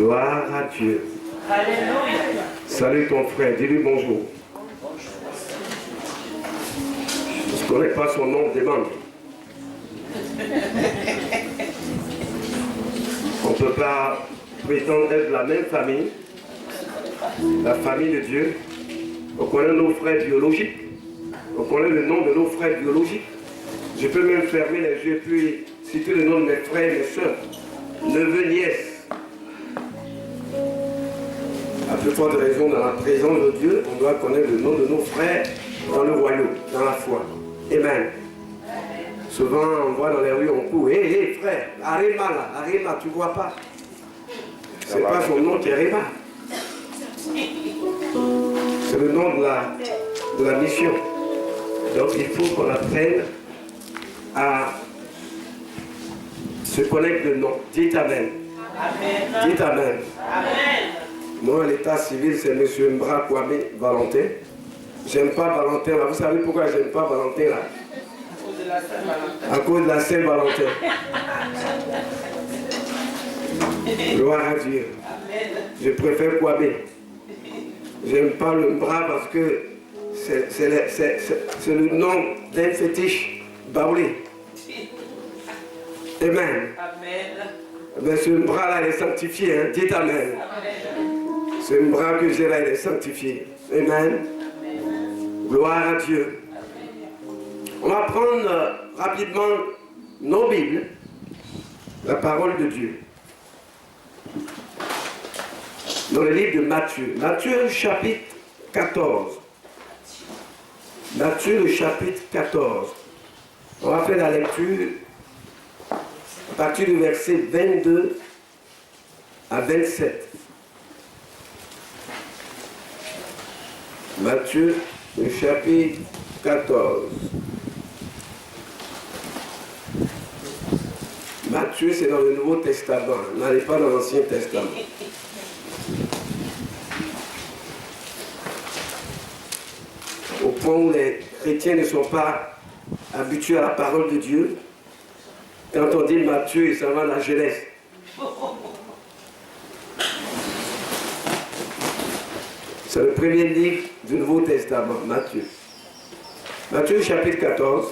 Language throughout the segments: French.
Gloire à Dieu. Alléluia. Salut ton frère, dis-lui bonjour. Je ne connais pas son nom, demande. On ne peut pas prétendre être de la même famille, la famille de Dieu. On connaît nos frères biologiques. On connaît le nom de nos frères biologiques. Je peux même fermer les yeux puis citer le nom de mes frères et mes soeurs, neveux, nièces. À plus forte raison, dans la présence de Dieu, on doit connaître le nom de nos frères dans le royaume, dans la foi. Amen. Souvent, on voit dans les rues, on court. Hé, frère, Arima là, Arima, tu vois pas. C'est pas son nom qui est Arima. C'est le nom de la mission. Donc il faut qu'on apprenne à se connaître le nom. Dites Amen. Amen. Dites Amen. Amen. Moi, l'état civil, c'est M. Mbra Kwame Valentin. J'aime pas Valentin là. Vous savez pourquoi j'aime pas Valentin là? À cause de la Saint-Valentin. Gloire à Dieu. Je préfère Kwame. J'aime pas le Mbra parce que c'est le nom d'un fétiche baoulé. Amen. Amen. Mais ce Mbra là, il est sanctifié. Hein? Dites Amen. Amen. Ce bras que j'ai là, il est sanctifié. Amen. Gloire à Dieu. On va prendre rapidement nos Bibles, la parole de Dieu. Dans le livre de Matthieu. Matthieu chapitre 14. Matthieu le chapitre 14. On va faire la lecture à partir du verset 22 à 27. Matthieu, le chapitre 14. Matthieu, c'est dans le Nouveau Testament. N'allez pas dans l'Ancien Testament. Au point où les chrétiens ne sont pas habitués à la parole de Dieu, quand on dit Matthieu, ça va à la Genèse. C'est le premier livre du Nouveau Testament, Matthieu. Matthieu chapitre 14.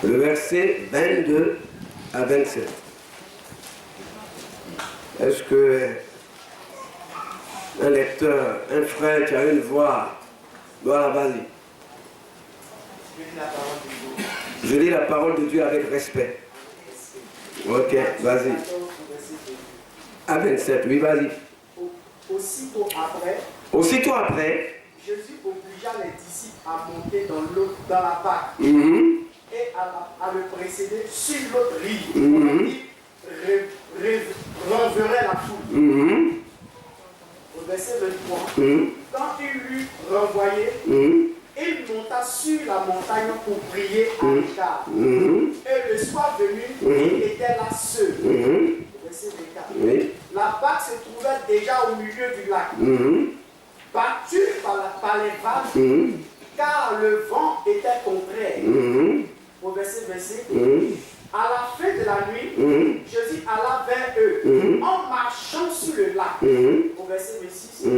Le verset 22 à 27. Est-ce que un lecteur, un frère qui a une voix, doit la valer? Je lis la parole de Dieu avec respect. Ok, vas-y. À 27, oui, vas-y. Aussitôt après, Jésus obligea les disciples à monter dans l'eau, dans la barque, et à le précéder sur l'autre rive. Il renverrait la foule. Au verset 23, quand il l'eut renvoyé, il monta sur la montagne pour prier à l'écart. Et le soir venu, il était là seul. Verset 24. La barque se trouvait déjà au milieu du lac, battue par les vagues, car le vent était contraire. Au verset 25. À la fin de la nuit, Jésus alla vers eux en marchant sur le lac. Au verset 26.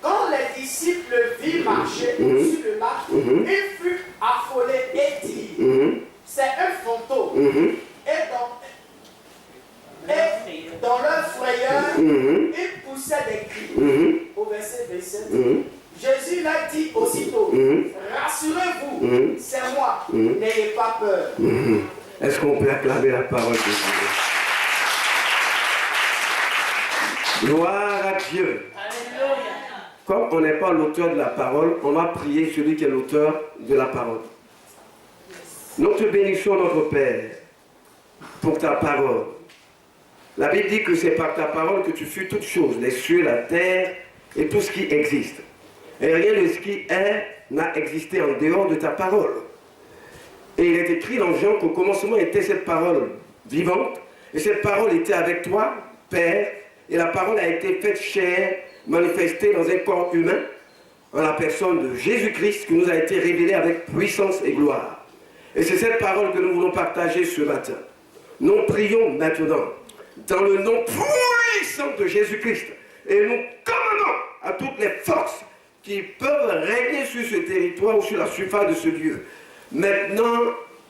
Quand les disciples le virent marcher sur le lac, ils furent affolés et dirent, c'est un fantôme. Et dans leur frayeur, ils poussaient des cris. Au verset 27. Jésus leur dit aussitôt, rassurez-vous, c'est moi, n'ayez pas peur. Est-ce qu'on peut acclamer la parole de Dieu? Gloire à Dieu. Alléluia. Comme on n'est pas l'auteur de la parole, on va prier celui qui est l'auteur de la parole. Nous te bénissons, notre Père, pour ta parole. La Bible dit que c'est par ta parole que tu fus toutes choses, les cieux, la terre et tout ce qui existe. Et rien de ce qui est n'a existé en dehors de ta parole. Et il est écrit dans Jean qu'au commencement était cette parole vivante, et cette parole était avec toi, Père, et la parole a été faite chair, manifestée dans un corps humain, en la personne de Jésus-Christ, qui nous a été révélé avec puissance et gloire. Et c'est cette parole que nous voulons partager ce matin. Nous prions maintenant dans le nom puissant de Jésus-Christ. Et nous commandons à toutes les forces qui peuvent régner sur ce territoire ou sur la surface de ce lieu, maintenant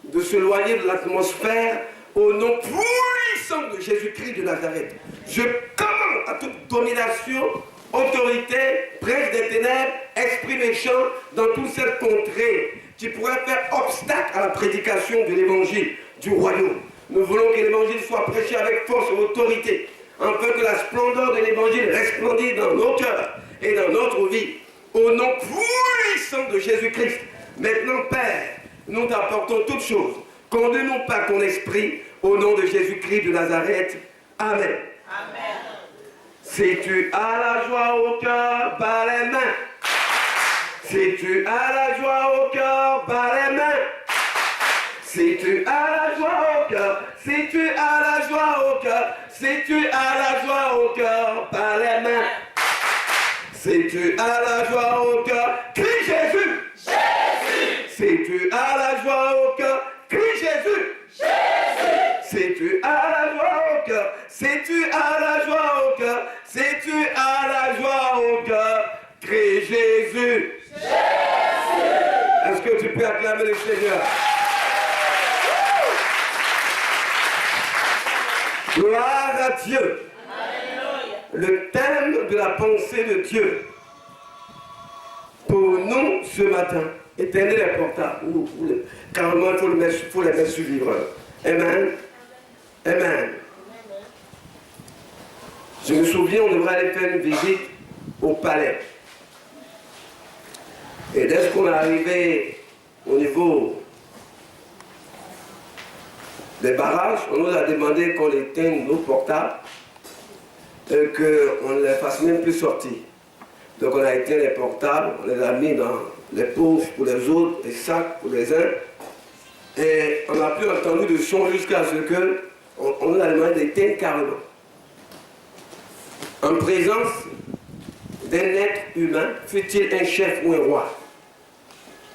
de s'éloigner de l'atmosphère au nom puissant de Jésus-Christ de Nazareth. Je commande à toute domination, autorité, prince des ténèbres, esprit méchant dans toute cette contrée qui pourrait faire obstacle à la prédication de l'évangile du royaume. Nous voulons que l'évangile soit prêché avec force et autorité, afin que la splendeur de l'évangile resplendisse dans nos cœurs et dans notre vie. Au nom puissant de Jésus-Christ. Maintenant, Père, nous t'apportons toutes choses. Conduis-nous par ton esprit, au nom de Jésus-Christ de Nazareth. Amen. Amen. Si tu as la joie au cœur, bats les mains. Si tu as la joie au cœur, bats les mains. Si tu as la joie au cœur, si tu as la joie au cœur, si tu as la joie au cœur, bats les mains. Si tu as la joie au cœur, crie Jésus. Jésus. Si tu as la joie au cœur, crie Jésus. Jésus. Si tu as la joie au cœur, si tu as la joie au cœur, si tu as la joie au cœur, crie Jésus. Jésus. Est-ce que tu peux acclamer le Seigneur? Gloire à Dieu. Le thème de la pensée de Dieu pour nous ce matin, éternel et portable, carrément il faut les mettre sur vivre. Amen. Amen. Je me souviens, on devrait aller faire une visite au palais. Et dès qu'on est arrivé au niveau des barrages, on nous a demandé qu'on éteigne nos portables et qu'on ne les fasse même plus sortir. Donc on a éteint les portables, on les a mis dans les poches pour les autres, les sacs pour les uns. Et on n'a plus entendu de son jusqu'à ce qu'on nous a demandé d'éteindre carrément. En présence d'un être humain, fût-il un chef ou un roi.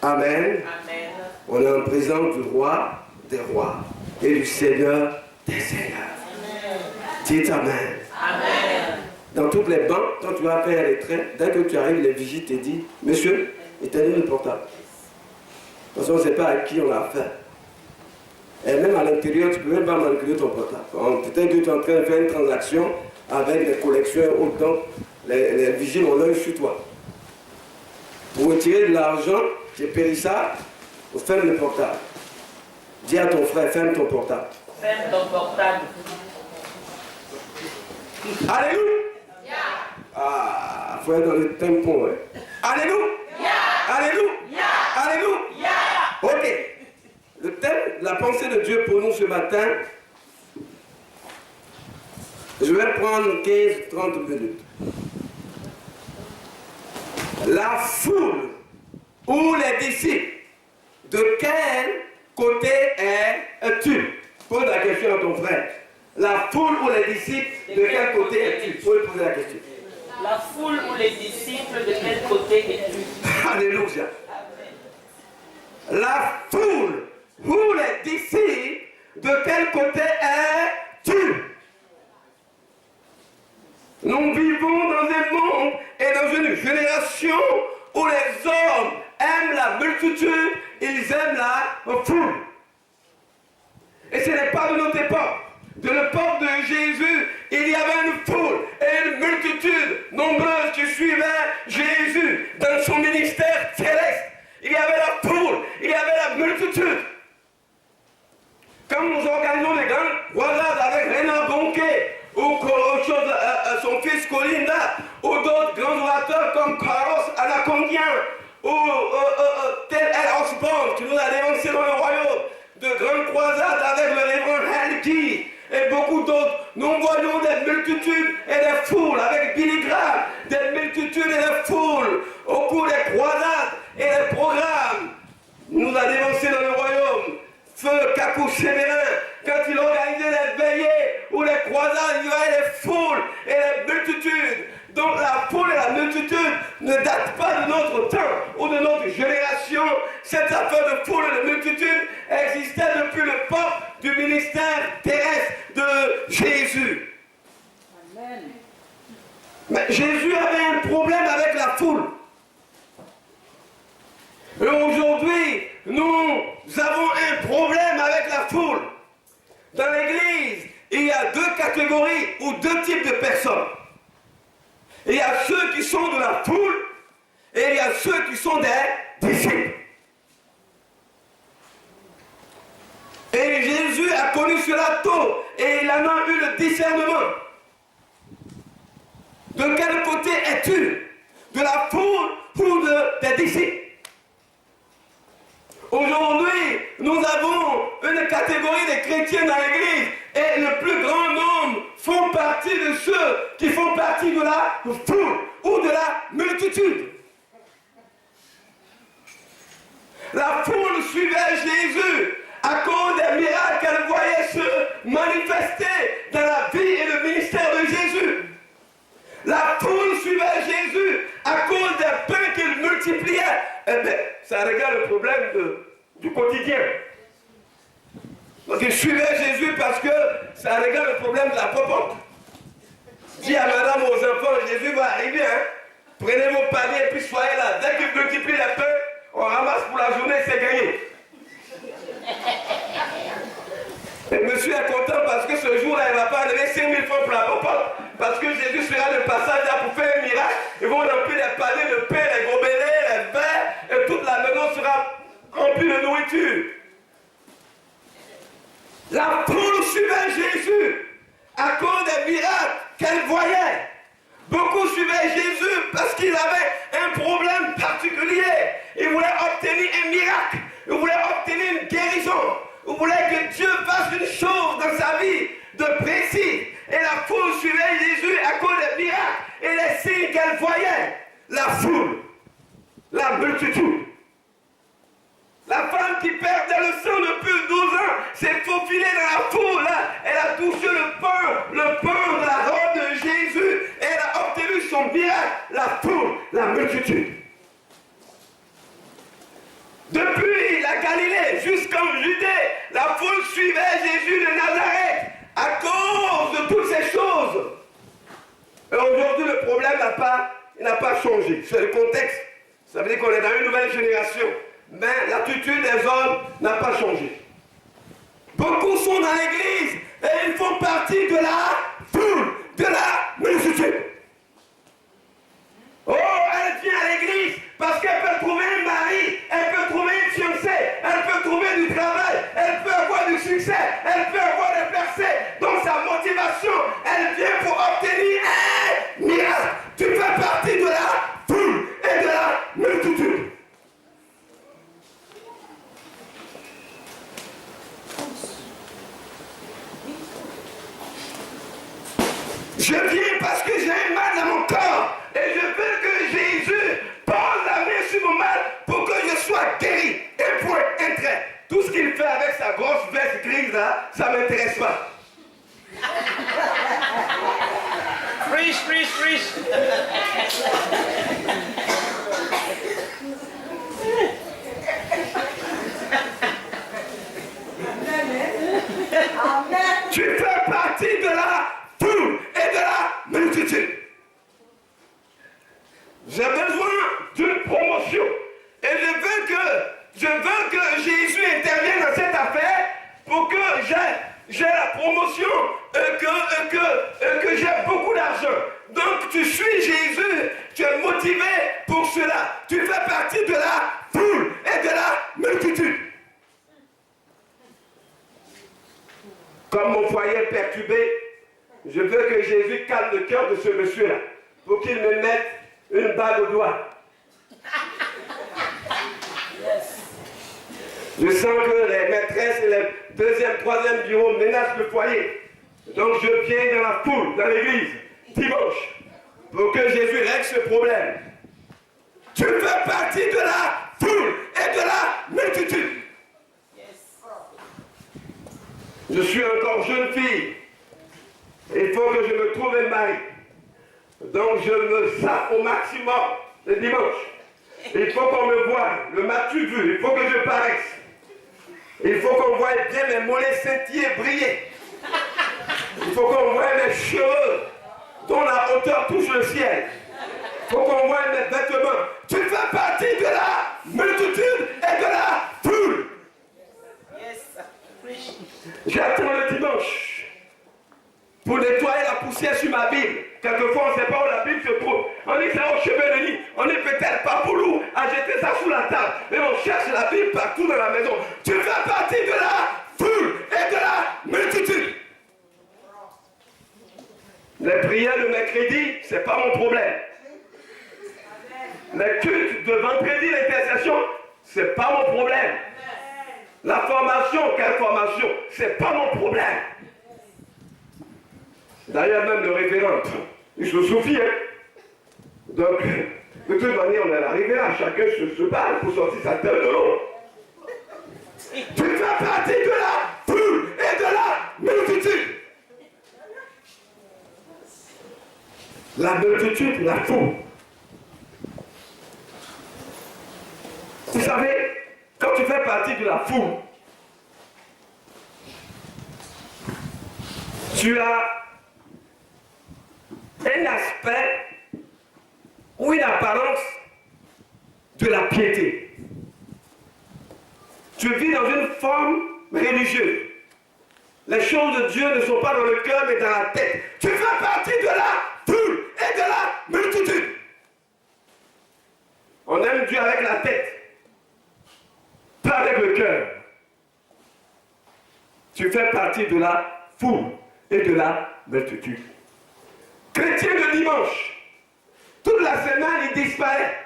Amen. Amen. On est en présence du roi des rois et du Seigneur des seigneurs. Amen. Dites Amen. Amen. Dans toutes les banques, quand tu vas faire les traits, dès que tu arrives, les vigiles te disent, monsieur, éteignez le portable. De toute façon, on ne sait pas à qui on a affaire. Et même à l'intérieur, tu ne peux même pas manipuler ton portable. Peut-être que tu es en train de faire une transaction avec des collections autant, les vigiles ont l'œil sur toi. Pour retirer de l'argent qui est périssable, il faut fermer le portable. Dis à ton frère, ferme ton portable. Ferme ton portable. Alléluia. Ah, il faut être dans le tempo. Hein. Alléluia. Alléluia. Alléluia. Ok. Le thème, la pensée de Dieu pour nous ce matin, je vais prendre 15-30 minutes. La foule ou les disciples, de quel côté es-tu? Pose la question à ton frère. La foule ou les disciples, de quel côté es-tu? Il faut lui poser la question. La foule ou les disciples, de quel côté es-tu? Alléluia. La foule ou les disciples, de quel côté es-tu? Nous vivons dans un monde et dans une génération où les hommes aiment la multitude, ils aiment la foule. Et ce n'est pas de notre époque. De l'époque de Jésus, il y avait une foule et une multitude nombreuse qui suivait Jésus dans son ministère céleste. Il y avait la foule, il y avait la multitude. Quand nous organisons des grandes croisades avec Renan Bonquet, ou son fils Colinda, ou d'autres grands orateurs comme Carlos Anacondian, ou tel El Osborne qui nous a dénoncé dans le royaume, de grandes croisades avec le révérend Helgi et beaucoup d'autres, nous voyons des multitudes et des foules avec Billy Graham, des multitudes et des foules au cours des croisades et des programmes. Nous a dénoncé dans le royaume. Feu Kakou Sévérin, quand il organisait les veillées ou les croisades, il y avait les foules et les multitudes. Donc la foule et la multitude ne date pas de notre temps ou de notre génération. Cette affaire de foule et de multitude existait depuis le port du ministère terrestre de Jésus. Amen. Mais Jésus avait un problème avec la foule. Et aujourd'hui, nous avons un problème avec la foule. Dans l'Église, il y a deux catégories ou deux types de personnes. Il y a ceux qui sont de la foule et il y a ceux qui sont des disciples. Et Jésus a connu cela tôt et il en a eu le discernement. De quel côté es-tu? De la foule ou des disciples? Aujourd'hui, nous avons une catégorie de chrétiens dans l'Église et le plus grand nombre font partie de ceux qui font partie de la foule ou de la multitude. La foule suivait Jésus à cause des miracles qu'elle voyait se manifester dans la vie et le ministère de Jésus. La foule suivait Jésus à cause des pains qu'il multipliait. Eh bien, ça regarde le problème du quotidien. Donc il suivait Jésus parce que ça regarde le problème de la popote. Dis à madame, aux enfants, Jésus va arriver, hein? Prenez vos paniers et puis soyez là. Dès qu'il multiplie les pains, on ramasse pour la journée, c'est gagné. Et monsieur est content parce que ce jour-là, il ne va pas donner 5 000 francs pour la popote. Parce que Jésus sera de passage là pour faire un miracle. Ils vont remplir les paniers de pain, les gobelets, les verres, et toute la maison sera remplie de nourriture. La foule suivait Jésus à cause des miracles qu'elle voyait. Beaucoup suivaient Jésus parce qu'il avait un problème particulier. Il voulait obtenir un miracle. Il voulait obtenir une guérison. Il voulait que Dieu fasse une chose dans sa vie de précis. Et la foule suivait Jésus à cause des miracles et les signes qu'elle voyait. La foule, la multitude. La femme qui perdait le sang depuis 12 ans s'est faufilée dans la foule. Elle a touché le pain de la robe de Jésus. Et elle a obtenu son miracle. La foule, la multitude. Depuis la Galilée jusqu'en Judée, la foule suivait Jésus de Nazareth à cause de toutes ces choses. Et aujourd'hui, le problème n'a pas changé. C'est le contexte. Ça veut dire qu'on est dans une nouvelle génération. Mais l'attitude des hommes n'a pas changé. Beaucoup sont dans l'église et ils font partie de la foule, de la multitude. Oh, elle vient à l'église parce qu'elle peut trouver un mari, elle peut trouver une fiancée, elle peut trouver du travail, elle peut avoir du succès, elle peut avoir des percées. Donc sa motivation, elle vient pour obtenir un miracle. Tu fais partie de la foule et de la multitude. Je viens parce que j'ai un mal dans mon corps et je veux que Jésus pose la main sur mon mal pour que je sois guéri. Un point, un trait. Tout ce qu'il fait avec sa grosse veste grise là, ça ne m'intéresse pas. Preach, preach, preach. Tu fais partie de la foule et de la multitude. J'ai besoin d'une promotion. Et je veux que Jésus intervienne dans cette affaire pour que j'ai la promotion et que j'ai beaucoup d'argent. Donc tu suis Jésus, tu es motivé pour cela. Tu fais partie de la foule et de la multitude. Comme mon foyer est perturbé, je veux que Jésus calme le cœur de ce monsieur-là pour qu'il me mette une bague au doigt. Je sens que les maîtresses et les deuxième, troisième bureau menacent le foyer. Donc je viens dans la foule, dans l'église, dimanche, pour que Jésus règle ce problème. Tu fais partie de la foule et de la multitude. Je suis encore jeune fille. Il faut que je me trouve un mari. Donc je me sape au maximum. le dimanche. Il faut qu'on me voie, le m'as-tu vu, il faut que je paraisse. Il faut qu'on voie bien mes mollets scintiller, briller. Il faut qu'on voie mes cheveux dont la hauteur touche le ciel. Il faut qu'on voie mes vêtements. Tu fais partie de la multitude et de la foule. J'attends le dimanche pour nettoyer la poussière sur ma Bible. Quelquefois, on ne sait pas où la Bible se trouve. On dit que c'est au chevet de lit. On n'est peut-être pas pour nous à jeter ça sous la table. Mais on cherche la Bible partout dans la maison. Tu fais partie de la foule et de la multitude. Les prières de mercredi, ce n'est pas mon problème. Les cultes de vendredi, l'intercession, ce n'est pas mon problème. La formation, quelle formation? Ce n'est pas mon problème. D'ailleurs, même le révérend, il se souvient. Donc, de toute manière, on est arrivé là, chacun se bat pour sortir sa tête de l'eau. Tu fais partie de la foule et de la multitude. La multitude, la foule. Vous savez, quand tu fais partie de la foule, tu as un aspect ou une apparence de la piété. Tu vis dans une forme religieuse. Les choses de Dieu ne sont pas dans le cœur mais dans la tête. Tu fais partie de la foule et de la multitude. On aime Dieu avec la tête, pas avec le cœur. Tu fais partie de la foule et de la multitude. Chrétien le dimanche, toute la semaine il disparaît.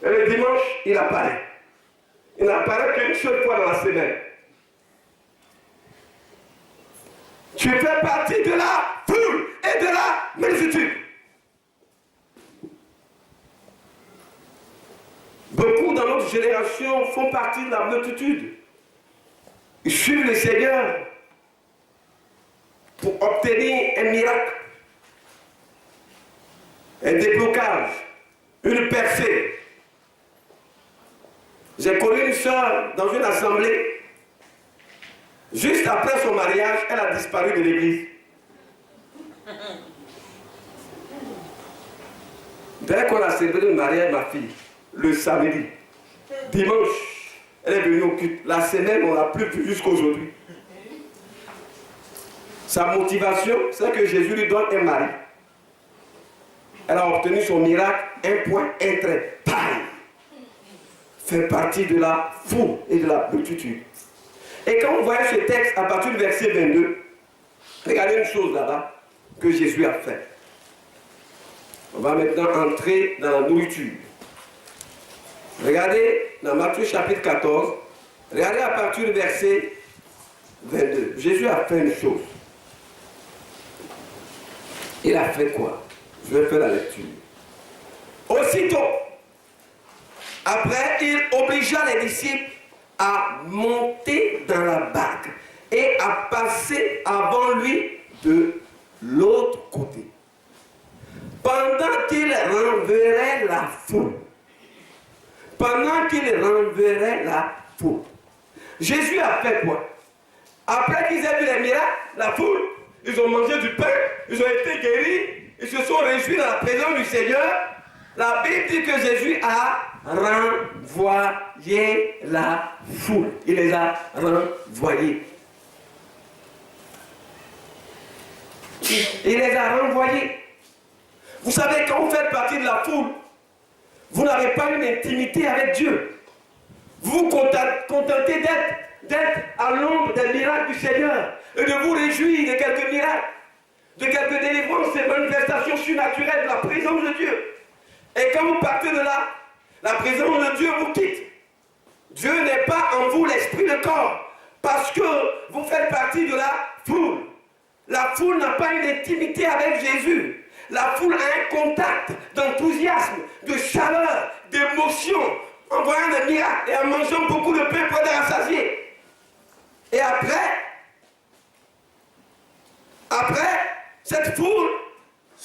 Et le dimanche, il apparaît. Il n'apparaît qu'une seule fois dans la semaine. Tu fais partie de la foule et de la multitude. Beaucoup dans notre génération font partie de la multitude. Ils suivent le Seigneur pour obtenir un miracle, un déblocage, une percée. J'ai connu une soeur dans une assemblée. Juste après son mariage, elle a disparu de l'église. Dès qu'on a célébré le mariage de ma fille, le samedi, dimanche, elle est venue au culte. La semaine, on ne l'a plus vue jusqu'aujourd'hui. Sa motivation, c'est que Jésus lui donne un mari. Elle a obtenu son miracle, un point, un trait. Pareil. Fait partie de la foule et de la multitude. Et quand on voit ce texte à partir du verset 22, regardez une chose là-bas que Jésus a fait. On va maintenant entrer dans la nourriture. Regardez dans Matthieu chapitre 14, regardez à partir du verset 22. Jésus a fait une chose. Il a fait quoi? Je vais faire la lecture. Aussitôt, après, il obligea les disciples à monter dans la barque et à passer avant lui de l'autre côté. Pendant qu'il renverrait la foule. Pendant qu'il renverrait la foule. Jésus a fait quoi? Après qu'ils aient vu les miracles, la foule, ils ont mangé du pain, ils ont été guéris, ils se sont réjouis dans la présence du Seigneur. La Bible dit que Jésus a renvoyé la foule. Il les a renvoyés. Il les a renvoyés. Vous savez, quand vous faites partie de la foule, vous n'avez pas une intimité avec Dieu. Vous vous contentez d'être à l'ombre des miracles du Seigneur et de vous réjouir de quelques miracles, de quelques délivrances et manifestations surnaturelles de la présence de Dieu. Et quand vous partez de là, la présence de Dieu vous quitte. Dieu n'est pas en vous l'esprit, le corps, parce que vous faites partie de la foule. La foule n'a pas une intimité avec Jésus. La foule a un contact d'enthousiasme, de chaleur, d'émotion, en voyant des miracles et en mangeant beaucoup de pain pour être rassasié. Et après, cette foule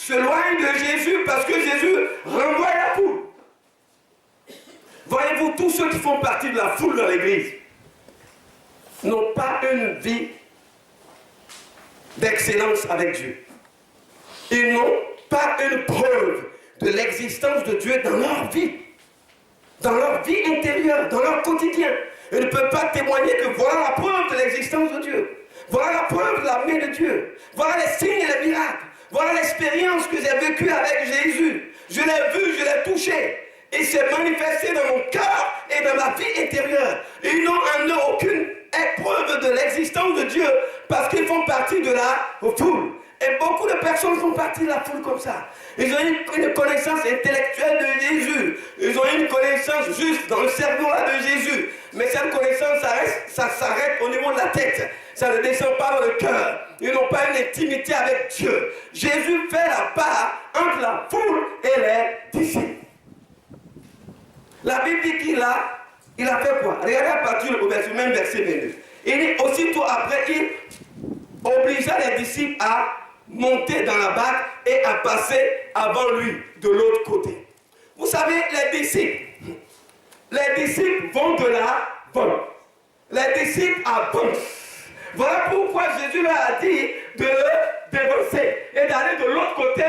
s'éloignent de Jésus parce que Jésus renvoie la foule. Voyez-vous, tous ceux qui font partie de la foule dans l'église n'ont pas une vie d'excellence avec Dieu. Ils n'ont pas une preuve de l'existence de Dieu dans leur vie intérieure, dans leur quotidien. Ils ne peuvent pas témoigner que voilà la preuve de l'existence de Dieu. Voilà la preuve de la main de Dieu. Voilà les signes et les miracles. Voilà l'expérience que j'ai vécue avec Jésus. Je l'ai vu, je l'ai touché. Et s'est manifesté dans mon cœur et dans ma vie intérieure. Ils n'ont en eux aucune épreuve de l'existence de Dieu parce qu'ils font partie de la foule. Et beaucoup de personnes font partie de la foule comme ça. Ils ont une connaissance intellectuelle de Jésus. Ils ont une connaissance juste dans le cerveau là de Jésus. Mais cette connaissance, ça s'arrête au niveau de la tête. Ça ne descend pas dans le cœur. Ils n'ont pas une intimité avec Dieu. Jésus fait la part entre la foule et les disciples. La Bible dit qu'il a fait quoi? Regardez à partir du même verset 22. Il dit aussitôt après, il obligea les disciples à monter dans la barque et à passer avant lui de l'autre côté. Vous savez, les disciples vont de l'avant. Les disciples avancent. Voilà pourquoi Jésus leur a dit de le dévancer et d'aller de l'autre côté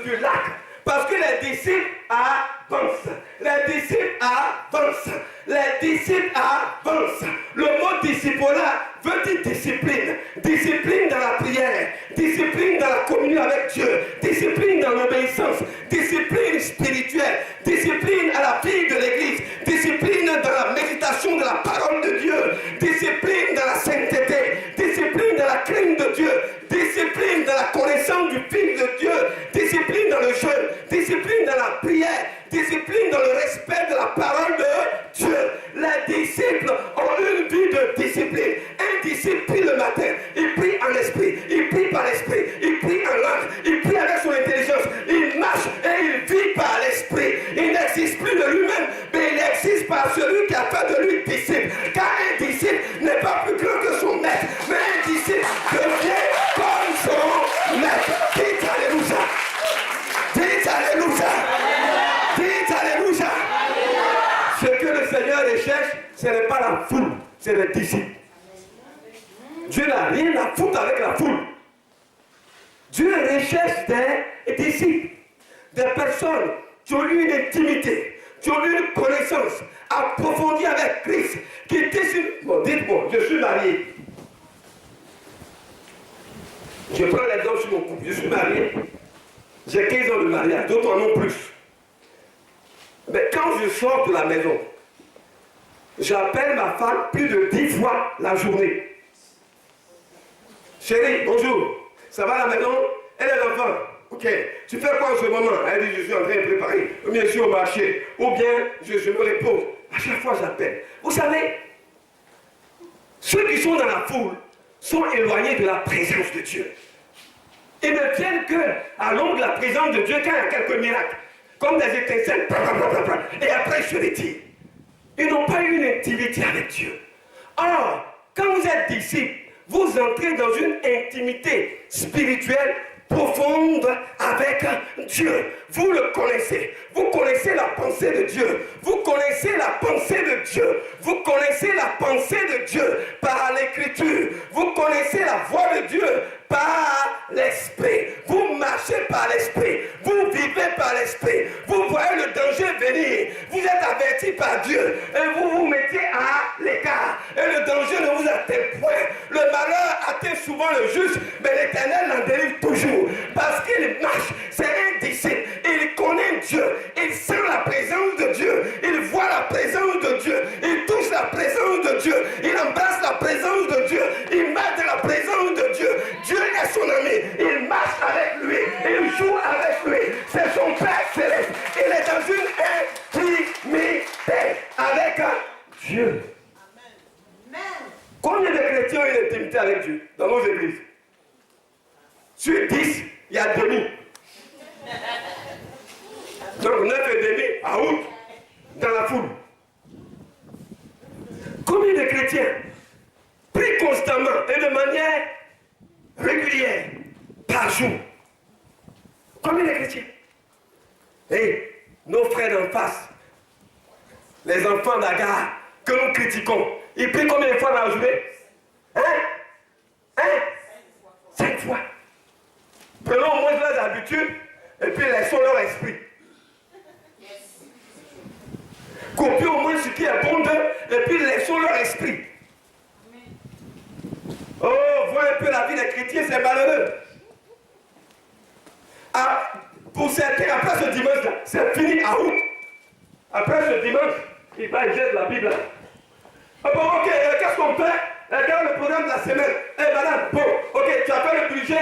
du lac. Parce que les disciples avancent. Les disciples avancent. Les disciples avancent. Le mot disciple-là veut dire discipline. Discipline dans la prière. Discipline dans la communion avec Dieu. Discipline dans l'obéissance. Discipline spirituelle. Discipline à la vie de l'Église. Discipline dans la méditation de la parole de Dieu. Discipline dans la sainteté. Discipline dans la crainte de Dieu. Discipline dans la connaissance du Fils de Dieu. Discipline dans le jeûne. Discipline dans la prière. Discipline dans le respect de la parole de Dieu. Les disciples ont une vie de discipline. Un disciple prie le matin, il prie en esprit, il prie par l'esprit, il prie en langue, il prie avec son intelligence, il marche et il vit par l'esprit. Il n'existe plus de lui-même, mais il existe par celui qui a fait de lui disciple. Car un disciple n'est pas plus grand que son maître, mais un disciple devient comme son maître. Dites alléluia. Dites alléluia. Dites alléluia. Ce que le Seigneur recherche, ce n'est pas la foule, c'est les disciples. Dieu n'a rien à foutre avec la foule. Dieu recherche des disciples, des personnes qui ont eu une intimité, qui ont eu une connaissance approfondie avec Christ, qui étaient sur... Bon, dites-moi, je suis marié. Je prends l'exemple sur mon couple. Je suis marié. J'ai 15 ans de mariage, d'autres en ont plus. Mais quand je sors de la maison, j'appelle ma femme plus de 10 fois la journée. Chérie, bonjour. Ça va à la maison? Elle est l'enfant. Ok. Tu fais quoi en ce moment? Elle dit, je suis en train de préparer. Ou bien je suis au marché. Ou bien je me repose. À chaque fois, j'appelle. Vous savez, ceux qui sont dans la foule sont éloignés de la présence de Dieu. Ils ne viennent qu'à l'ombre de la présence de Dieu quand il y a quelques miracles. Comme des étincelles. Et après, je les dis. Ils n'ont pas eu une intimité avec Dieu. Or, quand vous êtes disciples, vous entrez dans une intimité spirituelle profonde avec Dieu. Vous le connaissez. Vous connaissez la pensée de Dieu. Vous connaissez la pensée de Dieu. Vous connaissez la pensée de Dieu par l'écriture. Vous connaissez la voix de Dieu par l'esprit. Vous marchez par l'esprit. Vous vivez par l'esprit. Vous voyez le danger venir. Vous êtes averti par Dieu. Et vous vous mettez à l'écart. Et le danger ne vous atteint point. Le malheur atteint souvent le juste, mais l'Éternel l'en délivre toujours. Parce qu'il marche. C'est un disciple. Il connaît Dieu. Il sent la présence de Dieu. Il voit la présence de Dieu. Il touche la présence de Dieu. Il embrasse la présence de Dieu. Il marche dans la présence de Dieu. Dieu est son ami. Il marche avec lui. Il joue avec lui. C'est son Père céleste. Il est dans une intimité avec Dieu. Amen. Combien de chrétiens ont une intimité avec Dieu dans nos églises? Sur 10, il y a demi. Donc 9 et demi à août dans la foule. Combien de chrétiens prient constamment et de manière régulière par jour? Combien de chrétiens? Et nos frères d'en face, les enfants d'Agar, que nous critiquons, ils prient combien de fois dans la journée? Hein? 5 fois. Prenons au moins leurs habitudes et puis laissons leur esprit. Copions au moins ce qui est bon d'eux et puis laissons leur esprit. Oh, vois un peu la vie des chrétiens, c'est malheureux. Ah, pour certains, après ce dimanche-là, c'est fini à août. Après ce dimanche, il va et jette la Bible. Ah bon, ok, qu'est-ce qu'on fait? Regarde le programme de la semaine. Eh madame, bon, ok, tu as fait le budget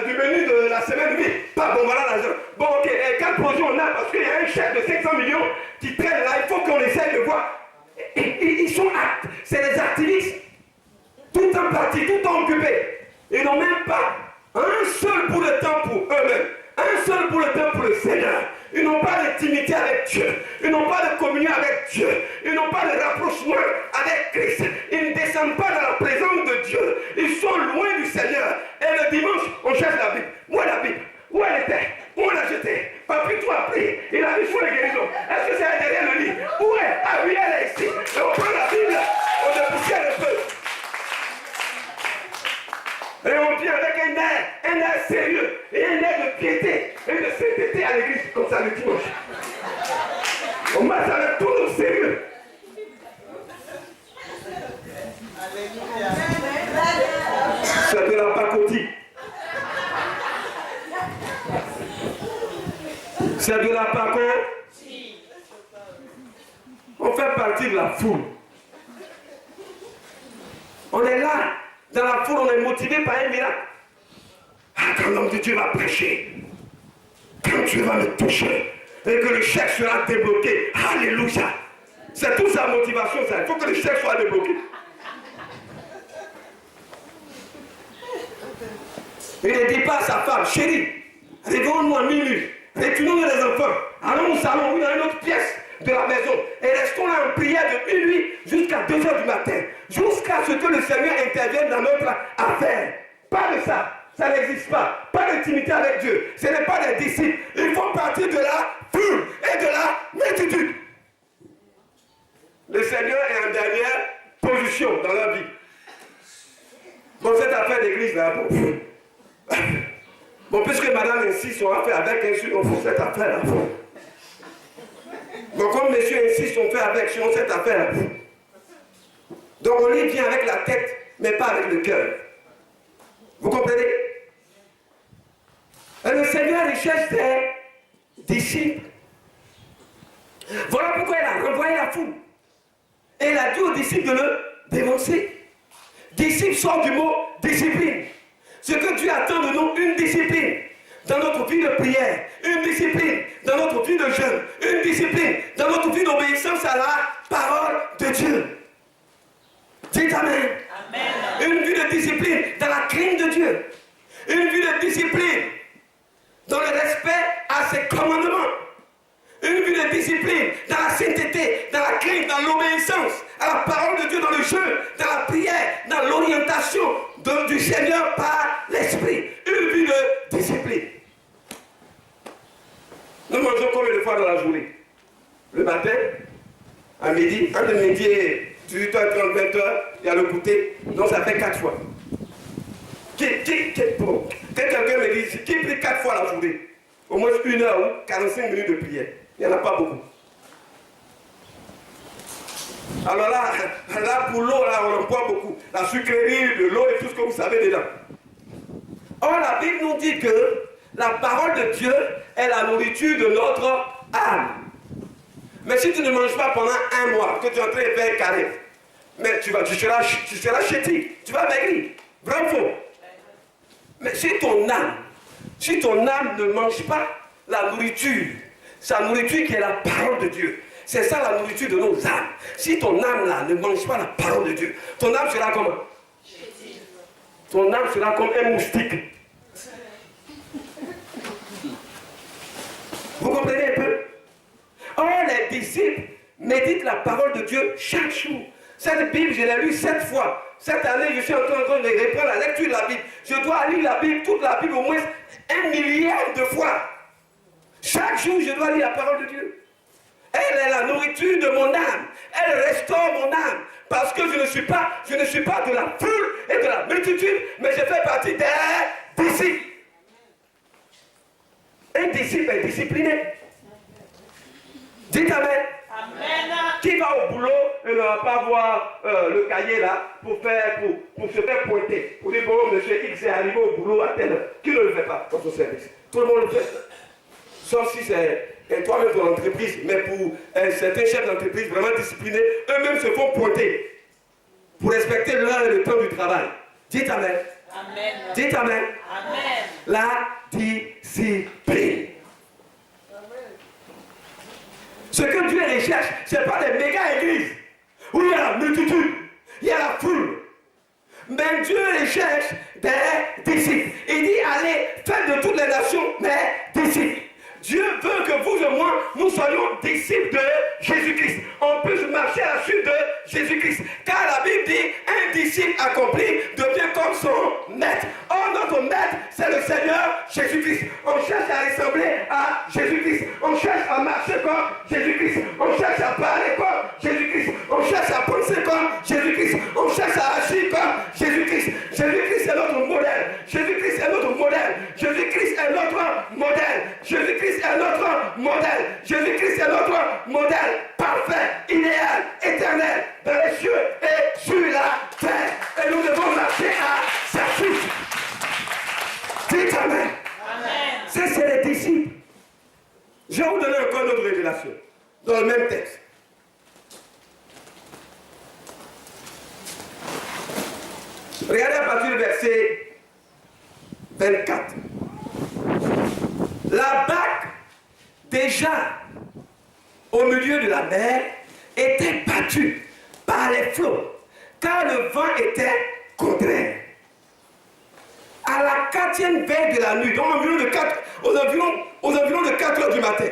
du menu de la semaine, oui. Pas bon, voilà l'argent. Bon, ok, quel projet on a? Parce qu'il y a un chèque de 500 millions qui traîne là, il faut qu'on essaye de voir. Ils sont actes, c'est des activistes. Tout en parti, tout en occupé. Ils n'ont même pas un seul bout de temps pour eux-mêmes. Un seul bout de temps pour le Seigneur. Ils n'ont pas d'intimité avec Dieu. Ils n'ont pas de communion avec Dieu. Ils n'ont pas de rapprochement avec Christ. Ils ne descendent pas dans la présence de Dieu. Ils sont loin du Seigneur. Et le dimanche, on cherche la Bible. Où est la Bible? Où elle était? Où on l'a jetée? Papi, toi a pris. Il a mis sur les guérisons. Est-ce que c'est derrière le lit? Où est? Ah oui, elle est ici. Et on prend la Bible, on dépoussière un peu. Et on vient avec un air sérieux, et un air de piété, et de sainteté à l'église, comme ça le dimanche. On marche avec tout le sérieux. C'est de la pacotille. C'est de la pacotille. On fait partie de la foule. On est là. Dans la foule, on est motivé par un miracle. Ah, quand l'homme de Dieu va prêcher, quand Dieu va me toucher, et que le chèque sera débloqué, alléluia. C'est toute sa motivation, ça. Il faut que le chèque soit débloqué. Il ne dit pas à sa femme, chérie, réveillons-nous à minuit, retournons les enfants, allons au salon ou dans une autre pièce de la maison et restons là en prière de minuit jusqu'à 2 h du matin, jusqu'à ce que le Seigneur intervienne dans notre affaire. Pas de ça, ça n'existe pas. Pas d'intimité avec Dieu. Ce n'est pas des disciples. Ils font partie de la foule et de la multitude. Le Seigneur est en dernière position dans leur vie. Bon, cette affaire d'église là, bon, puisque madame insiste, on va faire avec on fait cette affaire là. Bon, comme monsieur insiste, on fait avec cette affaire. Donc on y vient avec la tête, mais pas avec le cœur. Vous comprenez? Et le Seigneur, il cherche des disciples. Voilà pourquoi il a renvoyé la foule. Et il a dit aux disciples de le dénoncer. Disciple sort du mot discipline. Ce que Dieu attend de nous, une discipline. Dans notre vie de prière, une discipline dans notre vie de jeûne, une discipline dans notre vie d'obéissance à la parole de Dieu. Dites Amen. Amen. Une vie de discipline dans la crainte de Dieu. Une vie de discipline dans le respect à ses commandements. Une vie de discipline dans la sainteté, dans la crainte, dans l'obéissance à la parole de Dieu, dans le jeûne, dans la prière, dans l'orientation du Seigneur par l'Esprit. Une vie de discipline. Nous mangeons combien de fois dans la journée? Le matin, à midi, entre midi et 18h30, 20h, il y a le goûter. Donc ça fait 4 fois. Quand quelqu'un me dit, qui prie 4 fois la journée? Au moins 1 heure ou 45 minutes de prière. Il n'y en a pas beaucoup. Alors là pour l'eau, là, on en boit beaucoup. La sucrerie, de l'eau et tout ce que vous savez dedans. Or, la Bible nous dit que la parole de Dieu est la nourriture de notre âme. Mais si tu ne manges pas pendant 1 mois, que tu es en train de faire carré, mais tu seras chétif, tu vas maigrir. Vrai ou faux? Mais si ton âme ne mange pas la nourriture, sa nourriture qui est la parole de Dieu, c'est ça la nourriture de nos âmes. Si ton âme là ne mange pas la parole de Dieu, ton âme sera comment? Ton âme sera comme un moustique. Vous comprenez un peu? Or, les disciples méditent la parole de Dieu chaque jour. Cette Bible, je l'ai lue 7 fois. Cette année, je suis en train de reprendre la lecture de la Bible. Je dois lire la Bible, toute la Bible, au moins 1 milliard de fois. Chaque jour, je dois lire la parole de Dieu. Elle est la nourriture de mon âme. Elle restaure mon âme. Parce que je ne suis pas de la foule et de la multitude, mais je fais partie des disciples. Un disciple est discipliné. Dites Amen. Amen. Qui va au boulot et ne va pas voir le cahier là pour se faire pointer. Pour dire, bon, monsieur X est arrivé au boulot à telle heure. Qui ne le fait pas dans son service? Tout le monde le fait. Sauf si c'est toi-même ton entreprise. Mais pour certains chefs d'entreprise vraiment disciplinés, eux-mêmes se font pointer pour respecter l'heure et le temps du travail. Dites Amen. Amen. Dites Amen. Amen. La discipline. Ce que Dieu recherche, ce n'est pas des méga-églises où il y a la multitude, il y a la foule. Mais Dieu recherche des disciples. Il dit, allez, faites de toutes les nations des disciples. Dieu veut que vous et moi, nous soyons disciples de Jésus-Christ. On peut marcher à la suite de Jésus-Christ. Car la Bible dit, un disciple accompli devient comme son maître. Or, notre maître, c'est le Seigneur Jésus-Christ. On cherche à ressembler à Jésus-Christ. On cherche à marcher comme Jésus-Christ. On cherche à parler comme Jésus-Christ. On cherche à penser comme Jésus-Christ. On cherche à agir comme Jésus-Christ. Jésus-Christ est notre modèle. Jésus-Christ est notre modèle. Jésus-Christ est notre modèle. Jésus-Christ est notre modèle. Jésus-Christ est notre modèle parfait, idéal, éternel, dans les cieux et sur la terre. Et nous devons marcher à sa suite. Dites Amen. Amen. Ça, c'est les disciples. Je vais vous donner encore une autre révélation dans le même texte. Regardez à partir du verset 24. La barque, déjà au milieu de la mer, était battue par les flots, car le vent était contraire. À la 4e veille de la nuit, donc aux environs de 4 heures du matin,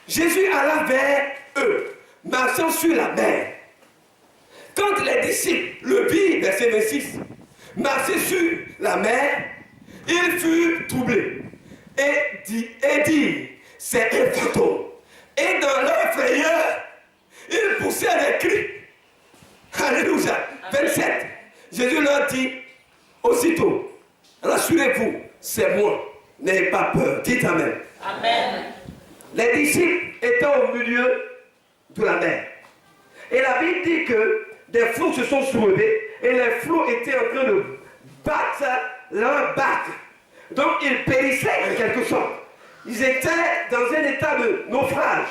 Jésus alla vers eux, marchant sur la mer. Quand les disciples le virent, verset 26, marcher sur la mer, ils furent troublés et dirent, c'est un fantôme. Et dans leur frayeur, ils poussèrent des cris. Alléluia. 27. Jésus leur dit, aussitôt, rassurez-vous, c'est moi, n'ayez pas peur. Dites Amen. Amen. Les disciples étaient au milieu de la mer. Et la Bible dit que des flots se sont soulevés et les flots étaient en train de battre leur barque. Donc ils périssaient en quelque sorte. Ils étaient dans un état de naufrage.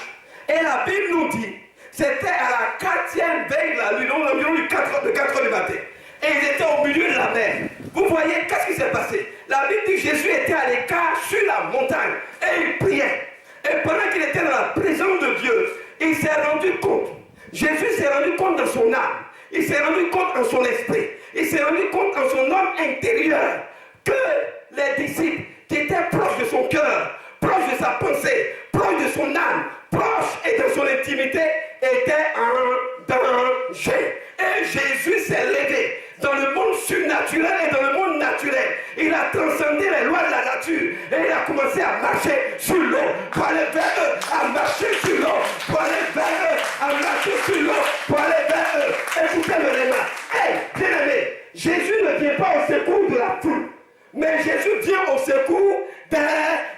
Et la Bible nous dit, c'était à la 4e veille de la nuit, donc environ de 4 heures du matin. Et ils étaient au milieu de la mer. Vous voyez, qu'est-ce qui s'est passé? La Bible dit que Jésus était à l'écart sur la montagne et il priait. Et pendant qu'il était dans la présence de Dieu, il s'est rendu compte. Jésus s'est rendu compte dans son âme. Il s'est rendu compte en son esprit. Il s'est rendu compte en son homme intérieur que les disciples qui étaient proches de son cœur, proches de sa pensée, proches de son âme, proches et de son intimité, étaient en danger. Et Jésus s'est levé dans le monde surnaturel et dans le monde naturel. Il a transcendé les lois de la nature et il a commencé à marcher sur l'eau, pour aller vers eux, à marcher sur l'eau, pour aller vers eux, à marcher sur l'eau, pour aller vers eux. Écoutez le léma. Hey, bien aimé, Jésus ne vient pas au secours de la foule, mais Jésus vient au secours des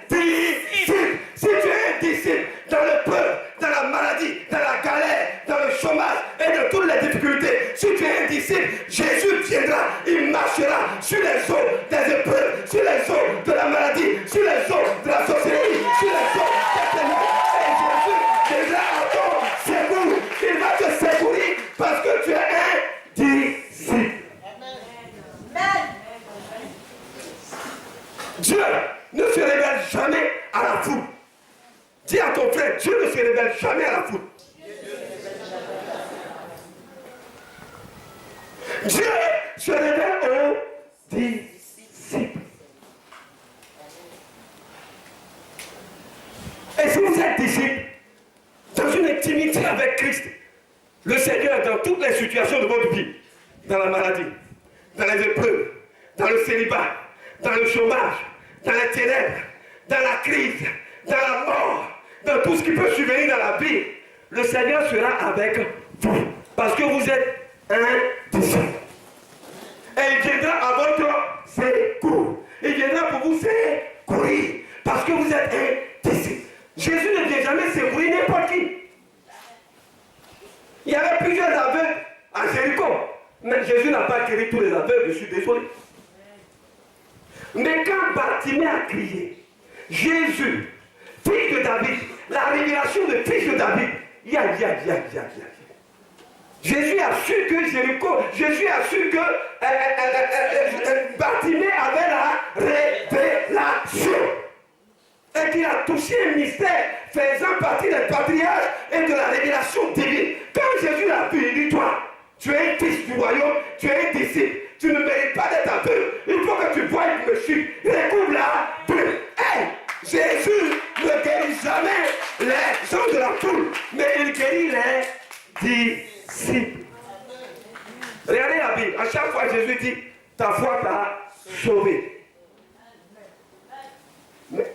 disciples. Si tu es un disciple dans le peuple, dans la maladie, dans la galère, dans le chômage et dans toutes les difficultés, si tu es un disciple, Jésus viendra, il marchera sur les eaux des épreuves, sur les eaux de la maladie, sur les eaux de la sorcellerie, sur les eaux des ténèbres. Et Jésus viendra à ton secours. Il va te secourir parce que tu es un disciple. Dieu ne se révèle jamais à la foule. Dis à ton frère, Dieu ne se révèle jamais à la foule. Dieu se révèle aux disciples. Et si vous êtes disciple, dans une intimité avec Christ, Le Seigneur est dans toutes les situations de votre vie. Dans la maladie, dans les épreuves, dans le célibat, dans le chômage, dans les ténèbres, dans la crise, dans la mort, dans tout ce qui peut survenir dans la vie. Le Seigneur sera avec vous. Parce que vous êtes un disciple. Et il viendra à votre secours. Il viendra pour vous secourir. Parce que vous êtes un disciple. Jésus ne vient jamais secourir n'importe qui. Il y avait plusieurs aveugles à Jéricho. Mais Jésus n'a pas guéri tous les aveugles, je suis désolé. Mais quand Bartimée a crié, Jésus, fils de David, la révélation de fils de David, Jésus a su que Jéricho, Jésus a su que Bartimée avait la révélation. Et qu'il a touché un mystère faisant partie des patriarches et de la révélation divine. Quand Jésus l'a vu, il dit, toi, tu es un fils du royaume, tu es un disciple, tu ne mérites pas d'être aveugle. Il faut que tu voies et me suives. Recouvre la vue. Hey, Jésus ne guérit jamais les gens de la foule, mais il guérit les disciples. Regardez la Bible. À chaque fois, Jésus dit, ta foi t'a sauvé. Mais,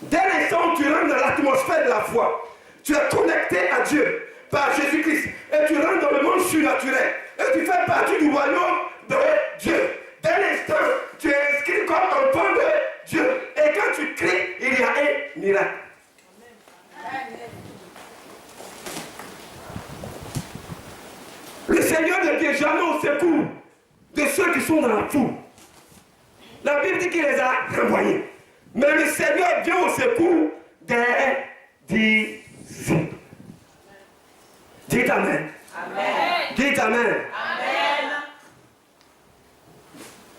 dès l'instant où tu rentres dans l'atmosphère de la foi, tu es connecté à Dieu par Jésus-Christ. Et tu rentres dans le monde surnaturel. Et tu fais partie du royaume de Dieu. Dès l'instant, tu es inscrit comme enfant de Dieu. Et quand tu cries, il y a un miracle. Le Seigneur ne vient jamais au secours de ceux qui sont dans la foule. La Bible dit qu'il les a renvoyés. Mais le Seigneur vient au secours des disciples. Dites Amen. Amen. Dites Amen. Amen.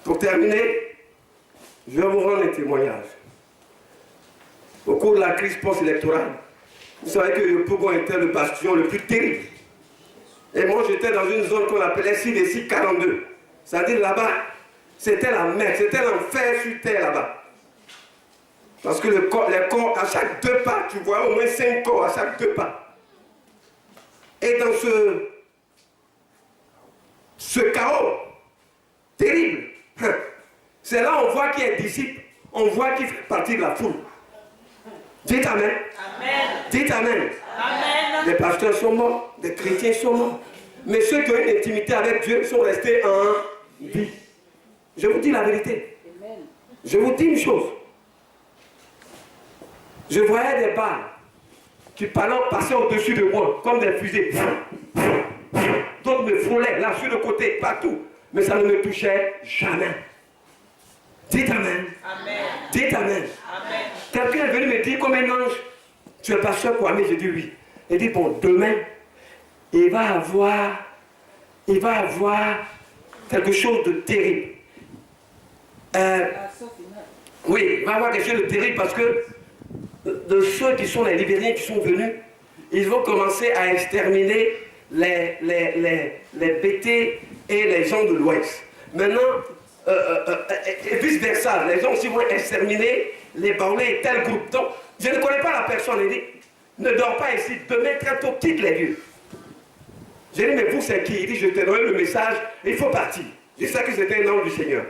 Pour terminer, je vais vous rendre un témoignage. Au cours de la crise post-électorale, vous savez que le Pougon était le bastion le plus terrible. Et moi, j'étais dans une zone qu'on appelait CDC 42. C'est-à-dire là-bas, c'était la mer, c'était l'enfer sur terre là-bas. Parce que les corps, à chaque 2 pas, tu vois au moins 5 corps à chaque 2 pas. Et dans ce chaos terrible, c'est là on voit qu'il est disciple, on voit qu'il fait partie de la foule. Dites Amen. Amen. Dites Amen. Amen. Des pasteurs sont morts, des chrétiens sont morts. Mais ceux qui ont une intimité avec Dieu sont restés en vie. Je vous dis la vérité. Je vous dis une chose. Je voyais des balles qui passaient au-dessus de moi, comme des fusées. D'autres me frôlaient, là, sur le côté, partout. Mais ça ne me touchait jamais. Dites Amen. Amen. Dites Amen. Amen. Quelqu'un est venu me dire comme un ange, tu es pasteur Kwame? J'ai dit oui. Il dit bon, demain, il va avoir quelque chose de terrible. Oui, il va avoir quelque chose de terrible parce que de ceux qui sont les Libériens qui sont venus, ils vont commencer à exterminer les BT et les gens de l'Ouest. Maintenant, et vice-versa, les gens aussi vont exterminer les Baoulés et tel groupe. Donc, je ne connais pas la personne. Il dit, ne dors pas ici, demain très tôt, quitte les lieux. J'ai dit, mais vous, c'est qui? Il dit, je t'ai donné le message, il faut partir. Je sais que c'était un ange du Seigneur.